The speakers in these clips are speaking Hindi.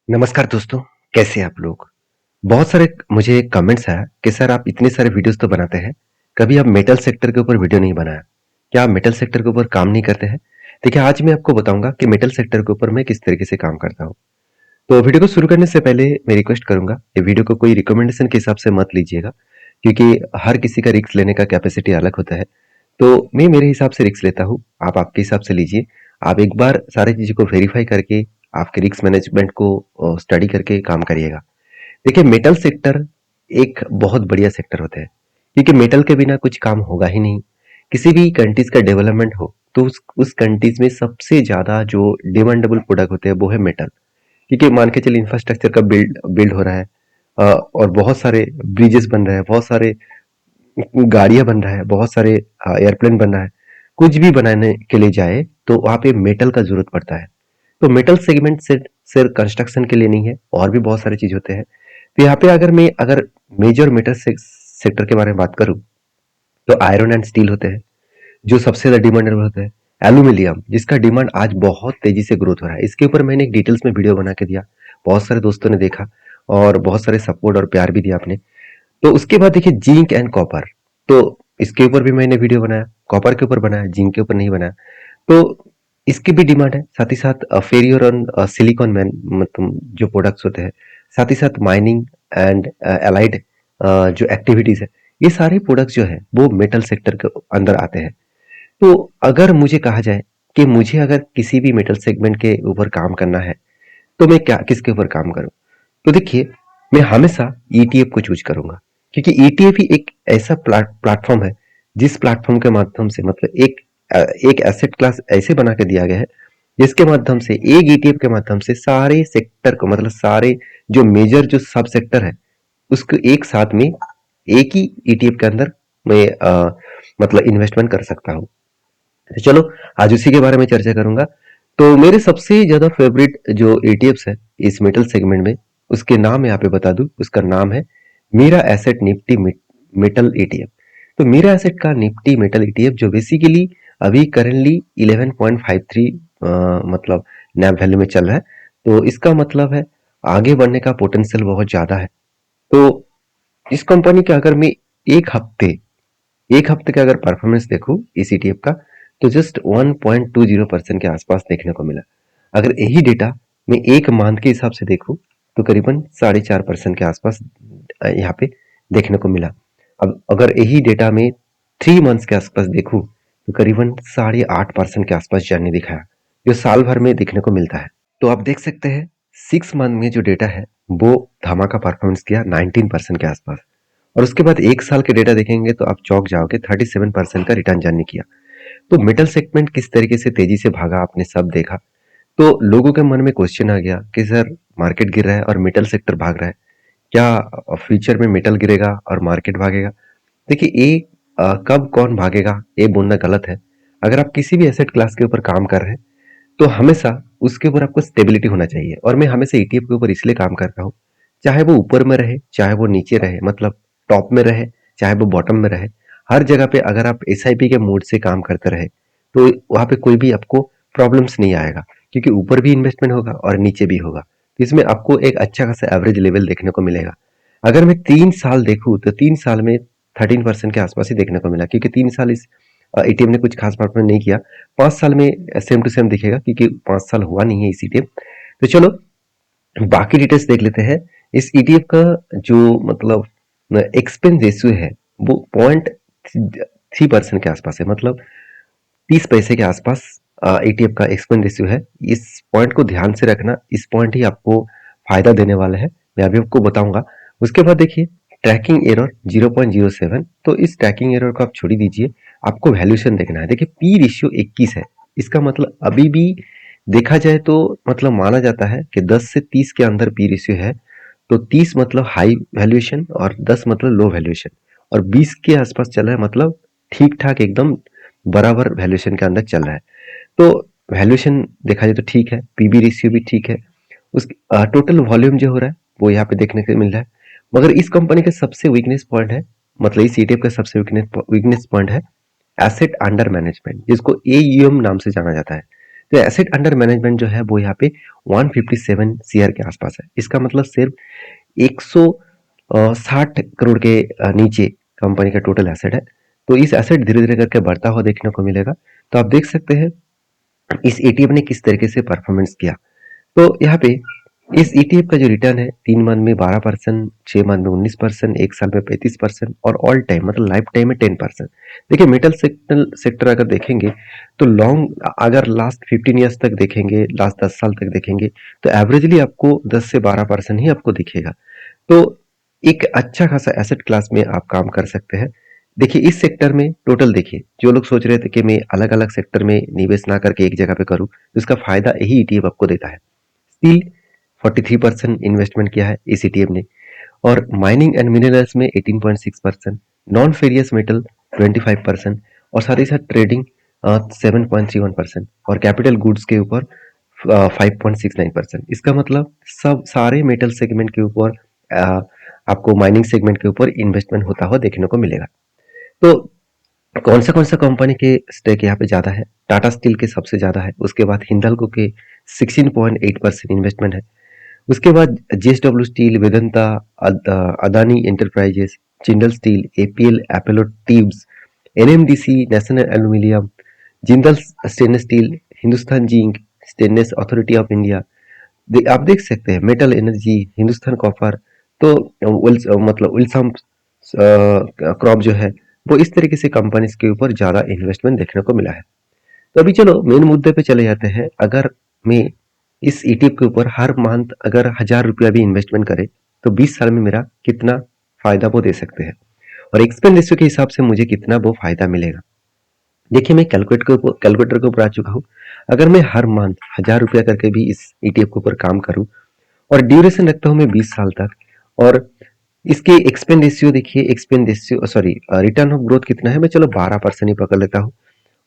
नमस्कार दोस्तों, कैसे हैं आप लोग? बहुत सारे मुझे कमेंट्स आया कि सर आप इतने सारे वीडियोस तो बनाते हैं, कभी आप मेटल सेक्टर के ऊपर वीडियो नहीं बनाया। क्या आप मेटल सेक्टर के ऊपर काम नहीं करते हैं? देखिए आज मैं आपको बताऊंगा कि मेटल सेक्टर के ऊपर मैं किस तरीके से काम करता हूँ। तो वीडियो को शुरू करने से पहले मैं रिक्वेस्ट करूंगा कि वीडियो को कोई रिकमेंडेशन के हिसाब से मत लीजिएगा, क्योंकि हर किसी का रिस्क लेने का कैपेसिटी अलग होता है। तो मैं मेरे हिसाब से रिस्क लेता हूँ, आप आपके हिसाब से लीजिए। आप एक बार सारी चीज़ों को वेरीफाई करके आपके रिस्क मैनेजमेंट को स्टडी करके काम करिएगा। देखिए मेटल सेक्टर एक बहुत बढ़िया सेक्टर होता है, क्योंकि मेटल के बिना कुछ काम होगा ही नहीं। किसी भी कंट्रीज का डेवलपमेंट हो तो उस कंट्रीज में सबसे ज़्यादा जो डिमांडेबल प्रोडक्ट होते हैं वो है मेटल। क्योंकि मान के चलिए इंफ्रास्ट्रक्चर का बिल्ड बिल्ड हो रहा है, और बहुत सारे ब्रिजेस बन रहे हैं, बहुत सारे गाड़ियां बन रहा है, बहुत सारे एयरप्लेन बन रहा है। कुछ भी बनाने के लिए जाए तो वहाँ पे मेटल का जरूरत पड़ता है। तो मेटल सेगमेंट सिर्फ कंस्ट्रक्शन के लिए नहीं है, और भी बहुत सारे चीज होते हैं। तो यहाँ पे अगर मेजर मेटल सेक्टर के बारे में बात करूँ तो आयरन एंड स्टील होते हैं जो सबसे ज्यादा डिमांडेबल होते हैं। एल्यूमिनियम जिसका डिमांड आज बहुत तेजी से ग्रोथ हो रहा है, इसके ऊपर मैंने एक डिटेल्स में वीडियो बना के दिया, बहुत सारे दोस्तों ने देखा और बहुत सारे सपोर्ट और प्यार भी दिया आपने। तो उसके बाद देखिए जिंक एंड कॉपर, तो इसके ऊपर भी मैंने वीडियो बनाया, कॉपर के ऊपर बनाया, जिंक के ऊपर नहीं बनाया। तो इसकी भी डिमांड है, साथ ही साथ फेरियर और सिलिकॉन मैन मतलब जो प्रोडक्ट्स होते हैं, साथ ही साथ माइनिंग एंड एलाइड जो एक्टिविटीज है, ये सारे प्रोडक्ट्स जो है वो मेटल सेक्टर के अंदर आते हैं। तो अगर मुझे कहा जाए कि मुझे अगर किसी भी मेटल सेगमेंट के ऊपर काम करना है तो मैं क्या किसके ऊपर काम करूं? तो देखिए मैं हमेशा ईटीएफ को चूज करूंगा, क्योंकि ईटीएफ ही एक ऐसा प्लेटफॉर्म है जिस प्लेटफॉर्म के माध्यम से मतलब एक एसेट क्लास ऐसे बना के दिया गया है जिसके माध्यम से एक ईटीएफ के माध्यम से सारे सेक्टर को मतलब सारे जो मेजर जो सब सेक्टर है उसको एक साथ में एक ही ईटीएफ के अंदर मैं मतलब इन्वेस्टमेंट कर सकता हूँ। तो चलो आज उसी के बारे में चर्चा करूंगा। तो मेरे सबसे ज्यादा फेवरेट जो एटीएफ्स है इस मेटल सेगमेंट में, उसके नाम यहाँ पे बता दूं, उसका नाम है Mirae asset Nifty metal ETF. तो मीरा एसेट का निफ्टी मेटल एटीएफ जो बेसिकली अभी करेंटली 11.53 मतलब नैब वैल्यू में चल रहा है। तो इसका मतलब है आगे बढ़ने का पोटेंशियल बहुत ज्यादा है। तो इस कंपनी का अगर मैं एक हफ्ते एक हफ्ते का अगर परफॉर्मेंस देखूं इस ईटीएफ का, तो जस्ट 1.20% के आसपास देखने को मिला। अगर यही डेटा मैं एक मंथ के हिसाब से देखूं तो करीबन 4.5% के आसपास यहाँ पे देखने को मिला। अब अगर यही डेटा में 3 मंथ्स के आसपास देखूं तो करीबन 8.5% के आसपास जर्नी दिखाया, जो साल भर में देखने को मिलता है। तो आप देख सकते हैं 6 मंथ में जो डेटा है वो धमाका परफॉर्मेंस किया 19% के आसपास, और उसके बाद एक साल के डेटा देखेंगे तो आप चौंक जाओगे, 37% का रिटर्न जर्नी किया। तो मेटल सेगमेंट किस तरीके से तेजी से भागा आपने सब देखा। तो लोगों के मन में क्वेश्चन आ गया कि सर मार्केट गिर रहा है और मेटल सेक्टर भाग रहा है, क्या फ्यूचर में मेटल गिरेगा और मार्केट भागेगा? देखिए ये कब कौन भागेगा ये बोलना गलत है। अगर आप किसी भी एसेट क्लास के ऊपर काम कर रहे हैं तो हमेशा उसके ऊपर आपको स्टेबिलिटी होना चाहिए, और मैं हमेशा ईटीएफ के ऊपर इसलिए काम करता हूँ, चाहे वो ऊपर में रहे चाहे वो नीचे रहे, मतलब टॉप में रहे चाहे वो बॉटम में रहे, हर जगह पे अगर आप एसआईपी के मोड से काम करते रहे तो वहां पे कोई भी आपको प्रॉब्लम्स नहीं आएगा, क्योंकि ऊपर भी इन्वेस्टमेंट होगा और नीचे भी होगा। तो इसमें आपको एक अच्छा खासा एवरेज लेवल देखने को मिलेगा। अगर मैं 3 साल देखूं तो 3 साल में 13% के आसपास ही देखने को मिला, क्योंकि 3 साल इस एटीएम ने कुछ खास परफॉर्मेंस नहीं किया। 5 साल में सेम टू सेम दिखेगा, क्योंकि 5 साल हुआ नहीं है इस ईटीएफ। तो चलो बाकी डिटेल्स देख लेते हैं। इस ईटीएफ का जो मतलब एक्सपेंस रेशियो है वो 0.3% के आसपास है, मतलब 30 पैसे के आसपास ईटीएफ का एक्सपेंस रेशियो है। इस पॉइंट को ध्यान से रखना, इस पॉइंट ही आपको फायदा देने वाला है, मैं अभी आपको बताऊंगा। उसके बाद देखिए ट्रैकिंग एरर 0.07, तो इस ट्रैकिंग एरर को आप छोड़ ही दीजिए, आपको वैल्यूएशन देखना है। देखिए पी रेशियो 21 है, इसका मतलब अभी भी देखा जाए तो मतलब माना जाता है कि 10 से 30 के अंदर पी रेशियो है। तो 30 मतलब हाई वैल्यूएशन और 10 मतलब लो वैल्यूएशन, और 20 के आसपास चल रहा है मतलब ठीक ठाक एकदम बराबर वैल्यूएशन के अंदर चल रहा है। तो वैल्यूएशन देखा जाए तो ठीक है, पीबी रेशियो भी ठीक है। उस टोटल वॉल्यूम जो हो रहा है वो यहाँ पे देखने को मिल रहा है। मगर इस कंपनी का सबसे वीकनेस पॉइंट है, मतलब इस ईटीएफ का सबसे वीकनेस पॉइंट है एसेट अंडर मैनेजमेंट, जिसको एयूएम नाम से जाना जाता है। तो एसेट अंडर मैनेजमेंट जो है वो यहाँ पे 157 सीआर के आसपास है। इसका मतलब सिर्फ 160 करोड़ के नीचे कंपनी का टोटल एसेट है। तो इस एसेट धीरे धीरे करके बढ़ता हुआ देखने को मिलेगा। तो आप देख सकते हैं इस ईटीएफ ने किस तरीके से परफॉर्मेंस किया। तो यहाँ पे इस ईटीएफ का जो रिटर्न है 3 मंथ में 12%, 6 मंथ में 19%, 1 साल में 35% और ऑल टाइम मतलब लाइफ टाइम में 10%। देखिए मेटल सेक्टर अगर देखेंगे तो लॉन्ग अगर लास्ट 15 ईयर्स तक देखेंगे, लास्ट 10 साल तक देखेंगे तो एवरेजली आपको 10 से 12% ही आपको दिखेगा। तो एक अच्छा खासा एसेट क्लास में आप काम कर सकते हैं। देखिए इस सेक्टर में टोटल देखिए जो लोग सोच रहे थे कि मैं अलग अलग सेक्टर में निवेश ना करके एक जगह पे करूं तो इसका फायदा यही ईटीएफ आपको देता है। स्टील 43% इन्वेस्टमेंट किया है इस ईटीएफ ने और माइनिंग एंड मिनरल्स में 18.6%, नॉन फेरियस मेटल 25% और साथ ही साथ ट्रेडिंग 7.31% और कैपिटल गुड्स के ऊपर 5.69%। इसका मतलब सब सारे मेटल सेगमेंट के ऊपर आपको माइनिंग सेगमेंट के ऊपर इन्वेस्टमेंट होता हुआ देखने को मिलेगा। तो कौन सा कंपनी के स्टेक यहाँ पे ज्यादा है? टाटा स्टील के सबसे ज्यादा है, उसके बाद हिंदाल्को के 16.8% इन्वेस्टमेंट है, उसके बाद JSW steel, Vedanta, Adani enterprises, Jindal steel, APL, Apollo tubes, NMDC, national aluminium, Jindal stainless steel, Hindustan zinc, stainless authority of India. आप देख सकते हैं मेटल एनर्जी, हिंदुस्तान कॉपर। तो मतलब विल्सन क्रॉप जो है वो इस तरीके से कंपनीज के ऊपर ज्यादा इन्वेस्टमेंट देखने को मिला है। तो अभी चलो मेन मुद्दे पे चले जाते हैं। अगर मैं इस ईटीएफ के ऊपर हर मंथ अगर 1000 रुपया भी इन्वेस्टमेंट करे तो 20 साल में मेरा कितना फायदा वो दे सकते हैं और एक्सपेंस रेशियो के हिसाब से मुझे कितना वो फायदा मिलेगा। देखिए मैं कैलकुलेटर के ऊपर आ चुका हूँ। अगर मैं हर मंथ 1000 रुपया करके भी इस ईटीएफ के ऊपर काम करूँ और ड्यूरेशन रखता हूँ मैं 20 साल तक और इसके एक्सपेंस रेशियो देखिए, expense ratio sorry return of growth कितना है, मैं चलो 12% ही पकड़ लेता हूँ।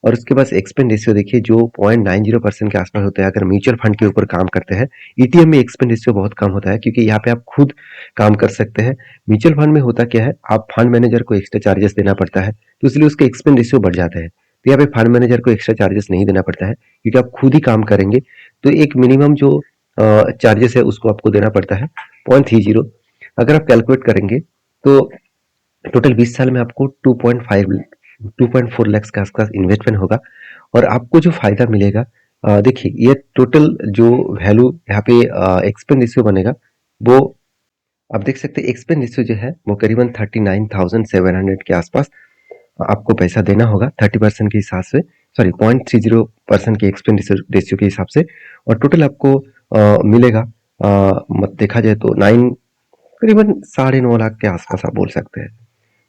और उसके बाद एक्सपेंस रेशियो देखिए जो 0.90% के आसपास होता है अगर म्यूचुअल फंड के ऊपर काम करते हैं। ईटीएफ में एक्सपेंस रेशियो बहुत कम होता है क्योंकि यहाँ पे आप खुद काम कर सकते हैं। म्यूचुअल फंड में होता क्या है, आप फंड मैनेजर को एक्स्ट्रा चार्जेस देना पड़ता है तो इसलिए उसके एक्सपेंस रेशियो बढ़ जाता है। तो यहाँ पे फंड मैनेजर को एक्स्ट्रा चार्जेस नहीं देना पड़ता है क्योंकि आप खुद ही काम करेंगे। तो एक मिनिमम जो चार्जेस है उसको आपको देना पड़ता है 0.30। अगर आप कैलकुलेट करेंगे तो टोटल 20 साल में आपको 2.4 लाख के आसपास इन्वेस्टमेंट होगा और आपको जो फायदा मिलेगा देखिए ये टोटल जो वैल्यू यहाँ पे एक्सपेंस रेशियो बनेगा वो आप देख सकते हैं। एक्सपेंस रेशियो जो है वो करीबन 39,700 के आसपास आपको पैसा देना होगा 30% के हिसाब से, सॉरी 0.30% के एक्सपेंस रेशियो के हिसाब से और टोटल आपको मिलेगा देखा जाए तो करीबन 9.5 लाख के आसपास आप बोल सकते हैं।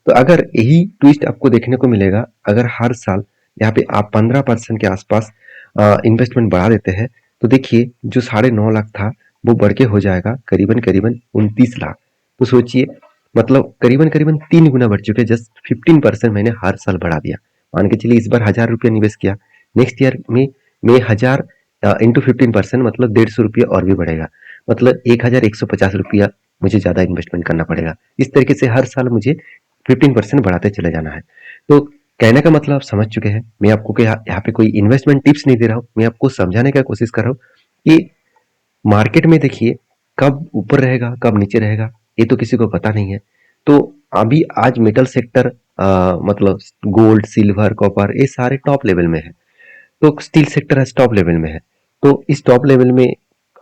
तो अगर यही ट्विस्ट आपको देखने को मिलेगा, अगर हर साल यहाँ पे आप 15% के आसपास इन्वेस्टमेंट बढ़ा देते हैं तो देखिए जो 9.5 लाख था वो बढ़ के हो जाएगा करीबन करीबन 29 लाख। तो सोचिए मतलब करीबन करीबन 3 गुना बढ़ चुके। जस्ट 15% मैंने हर साल बढ़ा दिया। मान के चलिए इस बार 1000 रुपया निवेश किया, नेक्स्ट ईयर में मैं 1000 इंटू 15% मतलब 150 रुपया और भी बढ़ेगा, मतलब 1150 रुपया मुझे ज्यादा इन्वेस्टमेंट करना पड़ेगा। इस तरीके से हर साल मुझे 15% बढ़ाते चले जाना है। तो कहने का मतलब आप समझ चुके हैं। मैं आपको यहाँ पे कोई इन्वेस्टमेंट टिप्स नहीं दे रहा हूँ, मैं आपको समझाने का कोशिश कर रहा हूँ कि मार्केट में देखिए कब ऊपर रहेगा कब नीचे रहेगा ये तो किसी को पता नहीं है। तो अभी आज मेटल सेक्टर मतलब गोल्ड, सिल्वर, कॉपर ये सारे टॉप लेवल में है। तो स्टील सेक्टर आज टॉप लेवल में है। तो इस टॉप लेवल में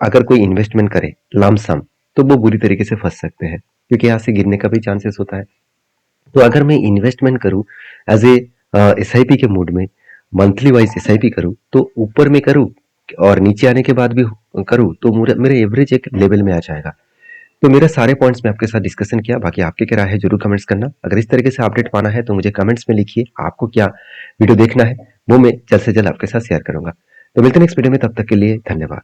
अगर कोई इन्वेस्टमेंट करे लमसम तो वो बुरी तरीके से फंस सकते हैं क्योंकि यहाँ से गिरने का भी चांसेस होता है। तो अगर मैं इन्वेस्टमेंट करूं एज ए एसआईपी के मूड में, मंथली वाइज एसआईपी करूं तो ऊपर में करूं और नीचे आने के बाद भी करूं तो मेरे एवरेज एक लेवल में आ जाएगा। तो मेरे सारे पॉइंट्स में आपके साथ डिस्कशन किया। बाकी आपके क्या राय है जरूर कमेंट्स करना। अगर इस तरीके से अपडेट पाना है तो मुझे कमेंट्स में लिखिए आपको क्या वीडियो देखना है, वो मैं जल्द से जल्द आपके साथ शेयर करूंगा। तो मिलते हैं नेक्स्ट वीडियो में, तब तक के लिए धन्यवाद।